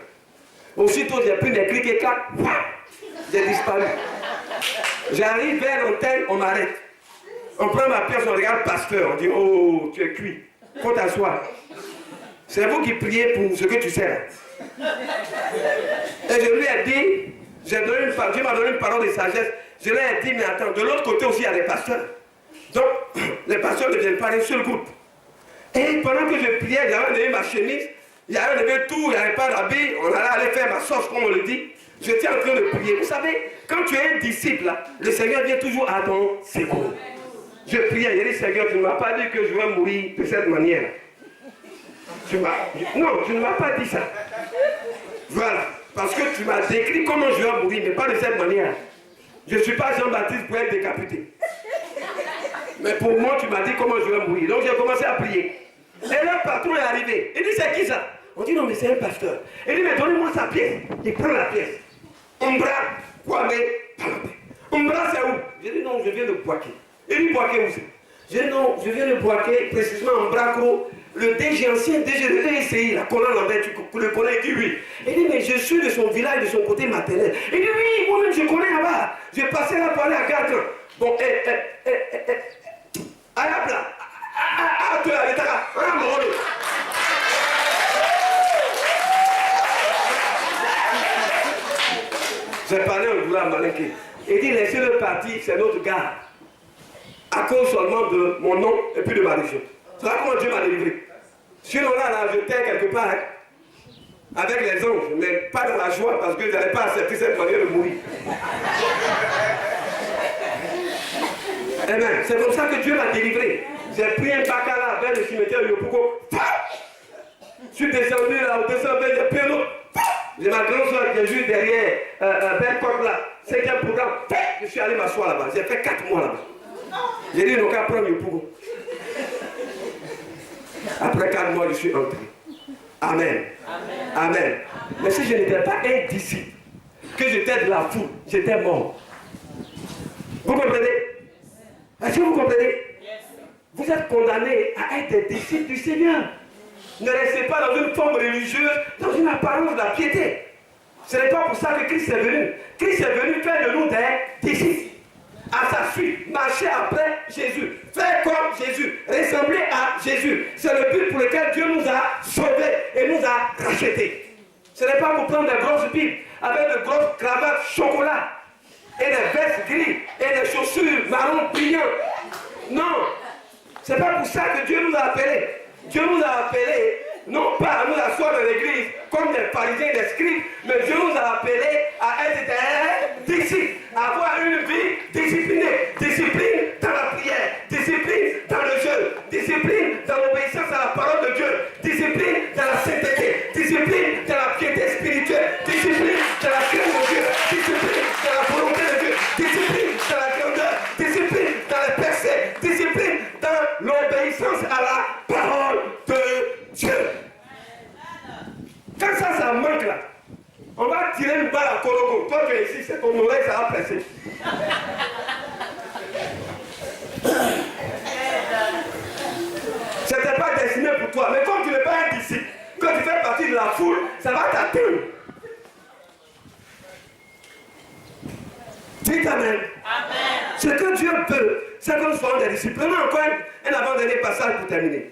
Aussitôt, j'ai pris des clics et clac, j'ai disparu. J'arrive vers l'antenne, on m'arrête. On prend ma pièce, on regarde pasteur, on dit, oh, tu es cuit, faut t'asseoir. C'est vous qui priez pour ce que tu sais là. Et je lui ai dit, Dieu m'a donné une parole de sagesse. Je lui ai dit, mais attends, de l'autre côté aussi, il y a des pasteurs. Donc, les pasteurs ne viennent pas d'un seul groupe. Et pendant que je priais, j'avais enlevé ma chemise, j'avais enlevé tout, il n'y avait pas d'habit, on allait aller faire ma sauce, comme on le dit. J'étais en train de prier. Vous savez, quand tu es un disciple, là, le Seigneur vient toujours à ton secours. Je priais, j'ai dit, Seigneur, tu ne m'as pas dit que je vais mourir de cette manière. Non, tu ne m'as pas dit ça. Voilà. Parce que tu m'as décrit comment je vais mourir, mais pas de cette manière. Je ne suis pas Jean-Baptiste pour être décapité. Mais pour moi, tu m'as dit comment je vais mourir. Donc j'ai commencé à prier. Et là, le patron est arrivé. Il dit, c'est qui ça? On dit, non, mais c'est un pasteur. Il dit, mais donnez-moi sa pièce. Il prend la pièce. Umbra, Kwame, Palapé. Umbra, c'est où? J'ai dit, non, je viens de Boaké. Il dit, Boaké où c'est? Je viens de Boaké, précisément en Bracro. Le DG ancien, DG de l'ESI, la Conan Lambert, tu le connais, il dit oui. Il dit, mais je suis de son village, de son côté maternel. Il dit, oui, moi-même, je connais là-bas. Je passais là pour aller à Gardien. Bon, Ayabla, j'ai parlé en voulant Malinké. Il dit, laissez-le partir, c'est notre gars. À cause seulement de mon nom et puis de ma région. C'est là comment Dieu m'a délivré. Sinon là, j'étais quelque part, hein, avec les anges, mais pas dans la joie parce que je n'allais pas accepter cette manière de mourir. Amen. C'est comme ça que Dieu m'a délivré. J'ai pris un bacala vers le cimetière de Yopouko. Je suis descendu là, au-dessus j'ai pris un autre. J'ai ma grande soeur qui est juste derrière Belcourt là. 5e programme. Je suis allé m'asseoir là-bas. J'ai fait 4 mois là-bas. J'ai dit, non, qu'à prendre Yopouko. Après 4 mois, je suis entré. Amen. Amen. Amen. Mais si je n'étais pas un disciple, que j'étais de la foule, j'étais mort. Vous comprenez? Est-ce que vous comprenez? Vous êtes condamnés à être des disciples du Seigneur. Ne restez pas dans une forme religieuse, dans une apparence de la piété. Ce n'est pas pour ça que Christ est venu. Christ est venu faire de nous des disciples. À sa suite, marcher après Jésus, faire comme Jésus, ressembler à Jésus. C'est le but pour lequel Dieu nous a sauvés et nous a rachetés. Ce n'est pas pour prendre des grosses pipes avec de grosses cravates chocolat et des vestes grises et des chaussures marron brillantes. Non, c'est pas pour ça que Dieu nous a appelés. Dieu nous a appelés non pas à nous asseoir dans l'église comme des pharisiens et des scribes, mais Dieu nous a appelés à être des disciples, à avoir une vie disciplinée, discipline dans la prière, discipline dans le jeûne, discipline dans l'obéissance à la parole de Dieu, discipline dans la sainteté, discipline dans la piété spirituelle, discipline dans la crainte de Dieu, discipline dans la volonté de Dieu, discipline dans la grandeur, discipline dans les percées, discipline dans l'obéissance à la parole de Dieu. Quand ça manque là, on va tirer une balle à Korogo. Toi tu es ici, c'est ton oreille, ça va presser. C'était pas destiné pour toi, mais quand tu n'es pas un disciple, quand tu fais partie de la foule, ça va t'atteindre. Dites Amen. Amen. Ce que Dieu veut, c'est que nous soyons des disciples. Prenons encore un avant-dernier passage pour terminer.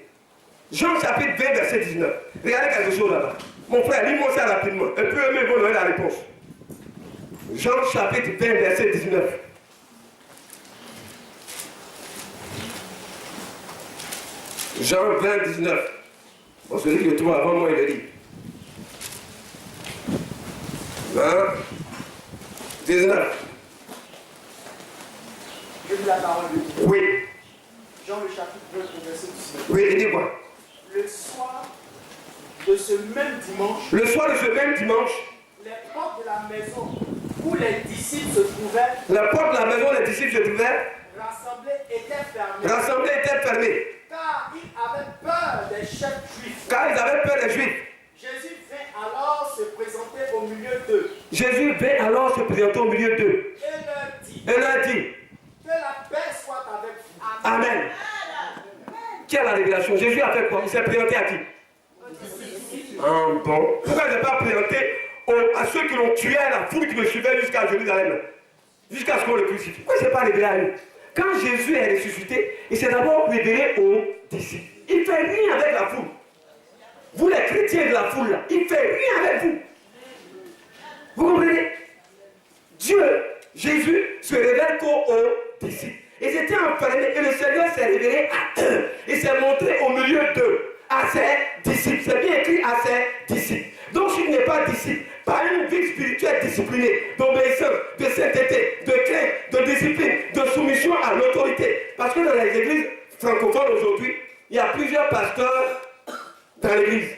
Jean chapitre 20, verset 19. Regardez quelque chose là-bas. Mon frère, lis-moi ça rapidement. Un peu aimé, vous donner la réponse. Jean chapitre 20, verset 19. Jean 20, 19. Bon, celui qui le trouve avant moi, il le lit. 20, 19. Je lis la parole de Dieu. Oui. Jean le chapitre 20, verset 19. Oui, il dit quoi? Le soir de ce même dimanche, le soir de ce même dimanche, les portes de la maison où les disciples se trouvaient, la porte de la maison où les disciples se trouvaient, rassemblées étaient fermées. Car ils avaient peur des chefs juifs. Car ils avaient peur des juifs. Jésus vint alors se présenter au milieu d'eux. Jésus vint alors se présenter au milieu d'eux. Et leur dit, que la paix soit avec vous. Amen. Qui a la révélation? Jésus a fait quoi? Il s'est présenté à qui? Bon. Pourquoi il n'est pas présenté à ceux qui l'ont tué, à la foule qui le suivait jusqu'à Jérusalem, jusqu'à ce qu'on le crucifie? Pourquoi il ne s'est pas révélé à eux? Quand Jésus est ressuscité, il s'est d'abord révélé aux disciples. Il ne fait rien avec la foule. Vous les chrétiens de la foule là, il ne fait rien avec vous. Vous comprenez? Dieu, Jésus, se révèle qu'aux disciples. Ils étaient enfermés et le Seigneur s'est révélé à eux. Il s'est montré au milieu d'eux, à ses disciples. C'est bien écrit à ses disciples. Donc si tu n'es pas disciple, par une vie spirituelle disciplinée, d'obéissance, de sainteté, de crainte, de discipline, de soumission à l'autorité. Parce que dans les églises francophones aujourd'hui, il y a plusieurs pasteurs dans l'église.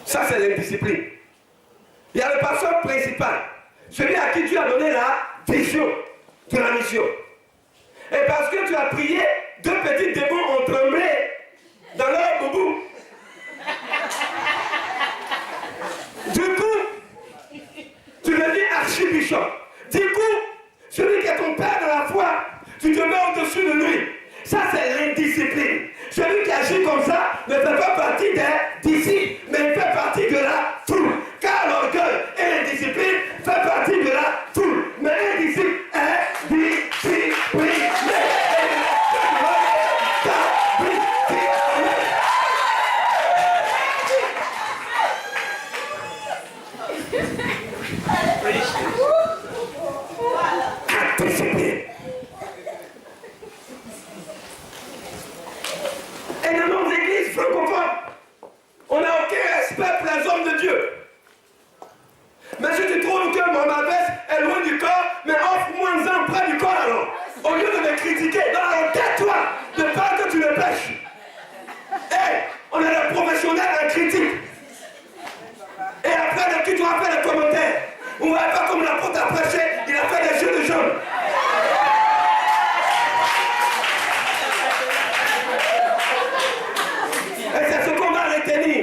Ça c'est l'indiscipline. Il y a le pasteur principal, celui à qui Dieu a donné la vision de la mission. Et parce que tu as prié, 2 petits démons ont tremblé dans leur boubou. Du coup, tu deviens archibishop. Du coup, celui qui est ton ton père dans la foi, tu te mets au-dessus de lui. Ça, c'est l'indiscipline. Celui qui agit comme ça ne fait pas partie des disciples, mais il fait partie de la foule. Car l'orgueil et l'indiscipline font partie de la foule. Mais un disciple est discipliné. Et dans nos églises francophones, on n'a aucun respect pour les hommes de Dieu. Mais si tu trouves que mon abbesse est loin du corps, mais offre-moi-en près du corps alors. Au lieu de me critiquer, non, alors tais-toi de pas que tu le pêches. Hé, on est des professionnels en critique. Et après, de qui tu vas faire les commentaires. On ne voit pas comme l'apôtre a prêché, il a fait des jeux de jambes. Et c'est ce qu'on va retenir.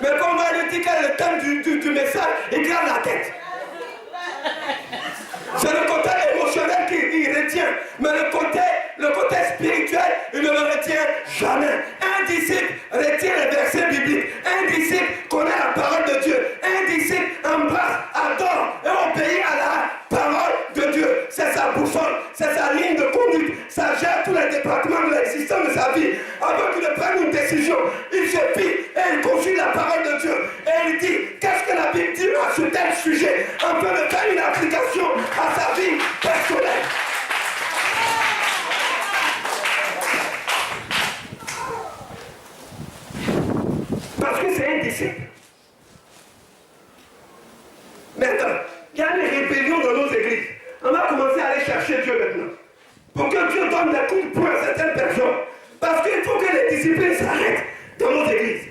Mais quand on va lui dire quel est le thème du message, il garde la tête. C'est le côté émotionnel qui retient. Mais le côté spirituel, il ne le retient jamais. Un disciple retient les versets bibliques. Un disciple connaît la parole de Dieu. Un disciple embrasse, adore et obéit à la parole de Dieu. C'est sa boussole, c'est sa ligne de conduite. Ça gère tous les départements de l'existence de sa vie. Avant qu'il ne prenne une décision, il se fie et il consulte la parole de Dieu. Et il dit, qu'est-ce que la Bible dit à ce tel sujet, afin de faire une application à sa vie personnelle. Parce que c'est un disciple. Maintenant, il y a des rébellions dans nos églises. On va commencer à aller chercher Dieu maintenant. Pour que Dieu donne des coups de poing à certaines personnes. Parce qu'il faut que les disciplines s'arrêtent dans nos églises.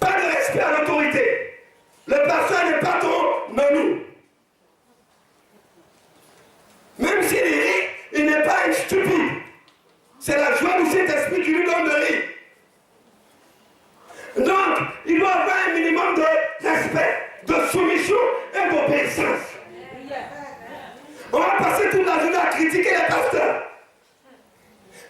Pas de respect à l'autorité. Le pasteur n'est pas ton nonou. Même s'il rit, il n'est pas un stupide. C'est la joie du Saint-Esprit qui lui donne de rire. Donc, il doit avoir un minimum de respect, de soumission et d'obéissance. On va passer toute la journée à critiquer les pasteurs.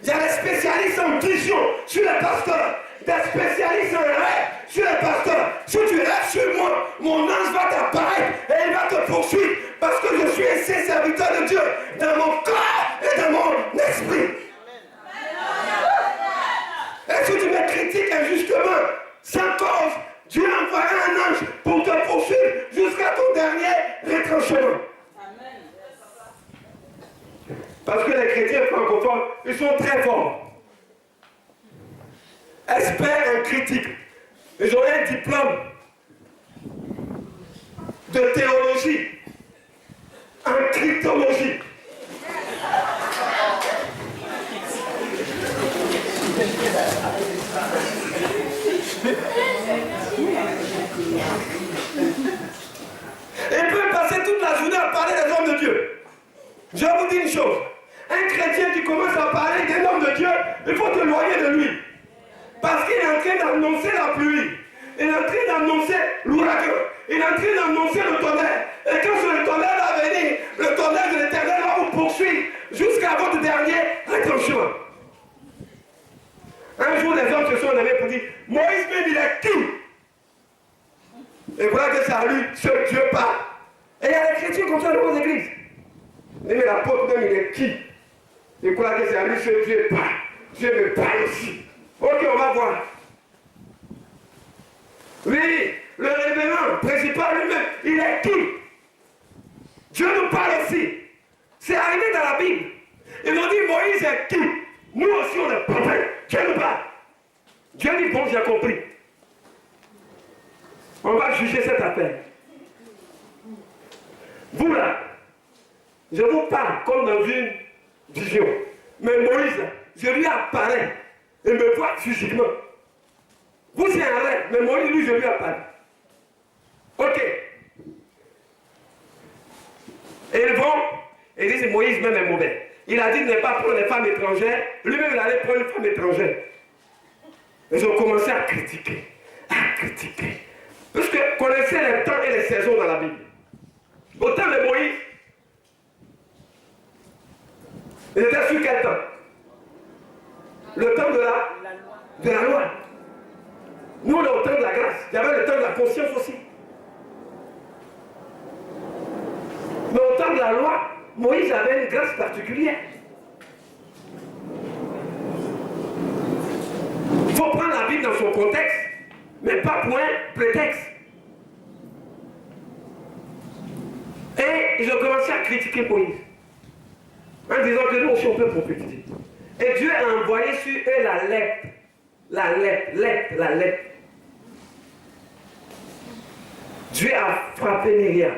Il y a des spécialistes en vision sur les pasteurs, des spécialistes en rêve sur les pasteurs. Si tu rêves sur moi, mon ange va t'apparaître et il va te poursuivre parce que je suis un saint serviteur de Dieu dans mon corps et dans mon esprit. Et si tu me critiques injustement, sans cause, Dieu envoie un ange pour te poursuivre jusqu'à ton dernier retranchement. Parce que les chrétiens francophones, ils sont très forts. Experts en critique. Ils ont un diplôme de théologie, en cryptologie. Et ils peuvent passer toute la journée à parler des hommes de Dieu. Je vous dis une chose. Un chrétien qui commence à parler des hommes de Dieu, il faut t'éloigner de lui. Parce qu'il est en train d'annoncer la pluie. Il est en train d'annoncer l'ouragan. Il est en train d'annoncer le tonnerre. Et quand le tonnerre va venir, le tonnerre de l'Éternel va vous poursuivre jusqu'à votre dernier retranchement. Un jour, les hommes se sont levés pour dire, Moïse même il est qui? Et voilà que c'est à lui, ce Dieu parle. Et il y a des chrétiens comme ça dans vos églises. Mais l'apôtre même il est qui? Et voilà que c'est à lui, ce Dieu parle. Dieu me parle aussi. Ok, on va voir. Oui, le révérend principal lui-même, il est qui? Dieu nous parle aussi. C'est arrivé dans la Bible. Ils ont dit Moïse est qui? Nous aussi on est prophètes. Dieu nous parle. Dieu dit bon, j'ai compris. On va juger cette affaire. Vous là, je vous parle comme dans une vision. Mais Moïse, je lui apparais et me vois physiquement. Vous c'est un rêve, mais Moïse, lui, je lui apparais. Ok. Et ils vont, et ils disent Moïse même est mauvais. Il a dit de ne pas prendre les femmes étrangères. Lui-même, il allait prendre une femme étrangère. Ils ont commencé à critiquer. À critiquer. Parce que connaissez les temps et les saisons dans la Bible. Au temps de Moïse, il était sur quel temps? Le temps de la loi. Nous, on est au temps de la grâce. Il y avait le temps de la conscience aussi. Mais au temps de la loi, Moïse avait une grâce particulière. Il faut prendre la Bible dans son contexte, mais pas pour un prétexte. Et ils ont commencé à critiquer Moïse, en disant que nous aussi on peut prophétiser. Et Dieu a envoyé sur eux la lèpre. La lèpre. Dieu a frappé Myriam.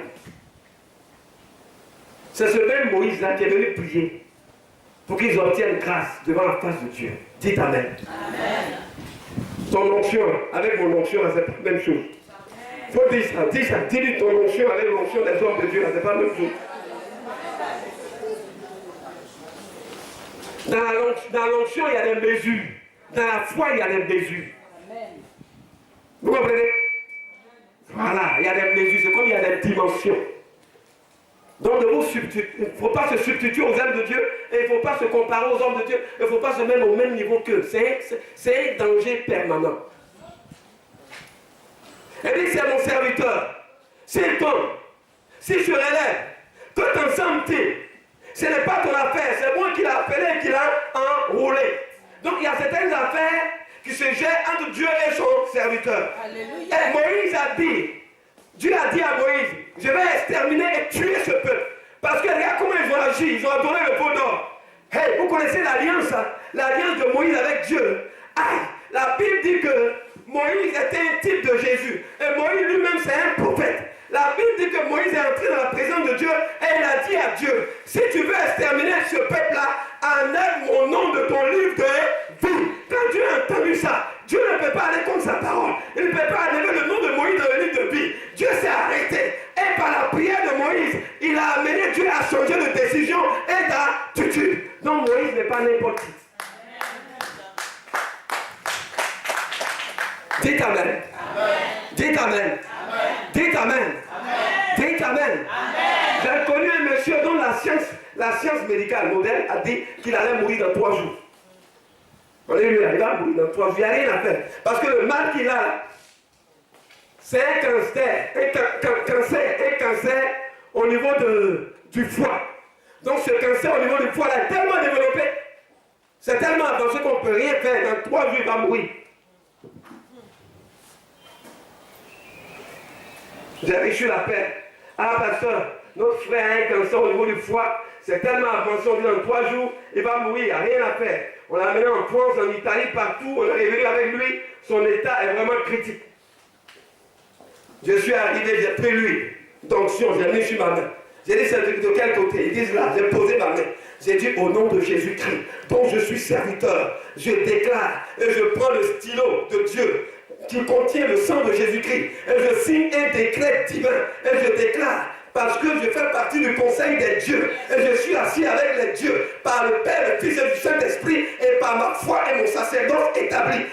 C'est ce même Moïse-là qui est venu prier pour qu'ils obtiennent grâce devant la face de Dieu. Dites Amen. Amen. Ton onction avec mon onction, c'est pas la même chose. Il faut dire ça. Dis-lui ton onction avec l'onction des hommes de Dieu, c'est pas la même chose. Dans l'onction, il y a des mesures. Dans la foi, il y a des mesures. Vous comprenez? Voilà, il y a des mesures. C'est comme il y a des dimensions. Donc il ne faut pas se substituer aux âmes de Dieu et il ne faut pas se comparer aux hommes de Dieu. Il ne faut pas se mettre au même niveau qu'eux. C'est un danger permanent. Et dit, c'est mon serviteur. S'il tombe, si je relève, que ensemble ce n'est pas ton affaire, c'est moi qui l'ai appelé et qui l'a enroulé. Donc il y a certaines affaires qui se gèrent entre Dieu et son serviteur. Alléluia. Et Moïse a dit, Dieu a dit à Moïse, je vais exterminer et tuer ce peuple. Parce que regarde comment ils ont agi, ils ont adoré le veau d'or. Hey, vous connaissez l'alliance, hein? L'alliance de Moïse avec Dieu. Aïe, la Bible dit que Moïse était un type de Jésus. Et Moïse lui-même, c'est un prophète. La Bible dit que Moïse est entré dans la présence de Dieu et il a dit à Dieu, si tu veux exterminer ce peuple-là, enlève mon nom de ton livre de vie. Quand Dieu a entendu ça, Dieu ne peut pas aller contre sa parole. Il ne peut pas enlever le nom de Moïse dans le livre de vie. Dieu s'est arrêté. Et par la prière de Moïse, il a amené Dieu à changer de décision et d'attitude. Donc Moïse n'est pas n'importe qui. Dites Amen. Dites Amen. Dites Amen. Dites Amen. J'ai connu un monsieur dont la science médicale moderne a dit qu'il allait mourir dans 3 jours. On est lui, il va mourir dans 3 jours. Il n'y a rien à faire. Parce que le mal qu'il a, c'est un cancer au niveau du foie. Donc ce cancer au niveau du foie là, est tellement développé, c'est tellement avancé qu'on ne peut rien faire. Dans 3 jours, il va mourir. J'ai reçu l'appel. Ah, pasteur, notre frère a un cancer au niveau du foie. C'est tellement avancé, on dit dans 3 jours, il va mourir, il n'y a rien à faire. On l'a amené en France, en Italie, partout. On est revenu avec lui. Son état est vraiment critique. Je suis arrivé, j'ai pris lui. D'onction, j'ai mis sur ma main. J'ai dit, c'est de quel côté? Ils disent là, j'ai posé ma main. J'ai dit, au nom de Jésus-Christ, dont je suis serviteur, je déclare et je prends le stylo de Dieu qui contient le sang de Jésus-Christ. Et je signe un décret divin. Et je déclare, parce que je fais partie du conseil des dieux. Et je suis assis avec les dieux, par le Père, le Fils et du Saint-Esprit, et par ma foi et mon sacerdoce établi.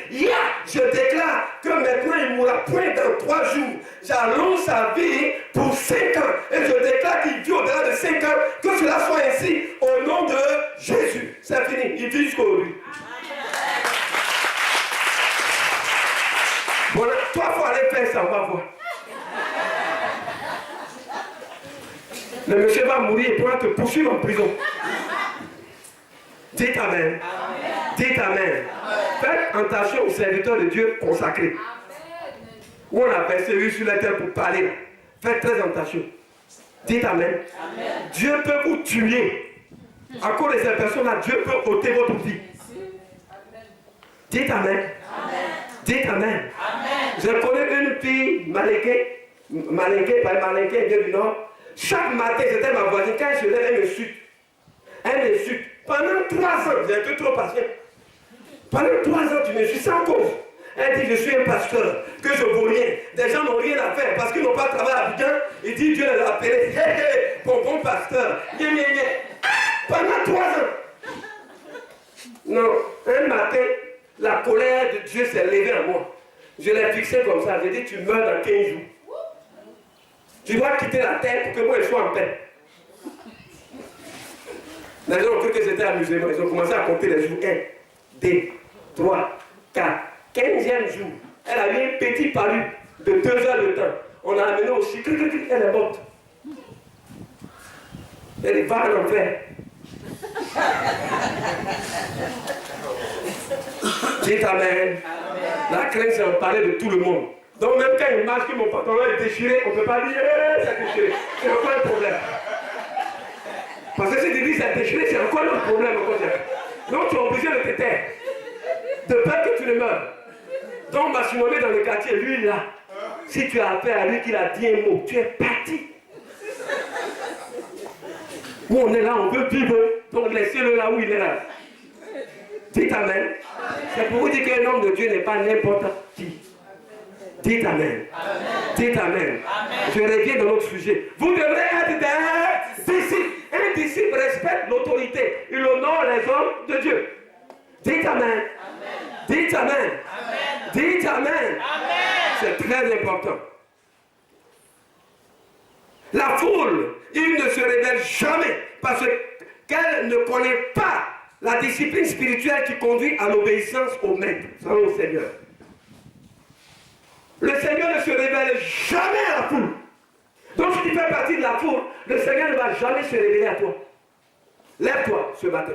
Je déclare que maintenant il ne mourra point dans 3 jours. J'allonge sa vie pour 5 ans. Et je déclare qu'il vit au-delà de 5 ans. Que cela soit ainsi, au nom de Jésus. C'est fini. Il vit jusqu'aujourd'hui. Voilà, toi, il faut aller faire ça, on va voir. Le monsieur va mourir et pourra te poursuivre en prison. Dites Amen. Dites Amen. Faites attention aux serviteurs de Dieu consacrés. Où on a versé lui sur la terre pour parler. Faites très attention. Dites Amen. Dieu peut vous tuer. À cause de ces personnes-là, Dieu peut ôter votre vie. Dites Amen. Dites Amen. Je connais une fille malinquée, elle vient du Nord. Chaque matin, c'était ma voisine. Quand elle se lève, elle me chute. Elle me chute. Pendant 3 ans, j'ai un peu trop patient. Pendant 3 ans, tu me chutes sans cause. Elle dit, je suis un pasteur, que je ne vaux rien. Des gens n'ont rien à faire parce qu'ils n'ont pas travaillé à Abidjan. Il dit, Dieu les a appelés. Hé, hé, bon pasteur. Pendant 3 ans. Non, un matin, la colère de Dieu s'est levée en moi. Je l'ai fixé comme ça. J'ai dit, tu meurs dans 15 jours. Tu dois quitter la terre pour que moi je sois en paix. Les gens ont cru que c'était amusement. Ils ont commencé à compter les jours. 1, 2, 3, 4, 15e jour. Elle a eu un petit palu de 2 heures de temps. On l'a amenée au cycle. Elle est morte. Elle va en enfer. Dites Amen. La crainte, c'est en parler de tout le monde. Donc même quand il marche que mon pantalon est déchiré, on ne peut pas dire c'est déchiré. C'est encore un problème. Parce que si tu dis c'est déchiré, c'est encore un problème. Donc tu es obligé de te taire. De peur que tu ne meurs. Donc Massimone dans le quartier, lui là, si tu as affaire à lui qu'il a dit un mot, tu es parti. Nous on est là, on veut vivre. Donc laissez-le là où il est là. Dites Amen. C'est pour vous dire qu'un homme de Dieu n'est pas n'importe qui. Dites Amen. Dites Amen. Je reviens dans notre sujet. Vous devrez être des disciples. Un disciple respecte l'autorité. Il honore les hommes de Dieu. Dites Amen. Dites Amen. Dites Amen. C'est très important. La foule, il ne se révèle jamais parce qu'elle ne connaît pas la discipline spirituelle qui conduit à l'obéissance au maître, au Seigneur. Le Seigneur ne se révèle jamais à la foule. Donc si tu fais partie de la foule, le Seigneur ne va jamais se révéler à toi. Lève-toi ce matin.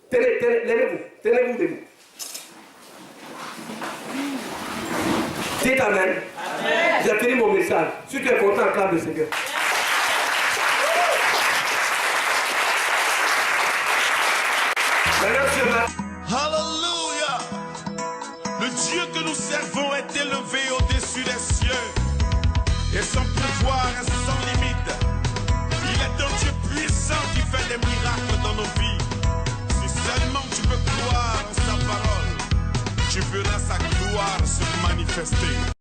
Tenez-vous debout. Dites Amen. J'ai fini mon message. Si tu es content, acclame le Seigneur. Alléluia. Le Dieu que nous servons est élevé au-dessus des cieux. Et son pouvoir est sans limite. Il est un Dieu puissant qui fait des miracles dans nos vies. Si seulement tu peux croire en sa parole, tu verras sa gloire se manifester.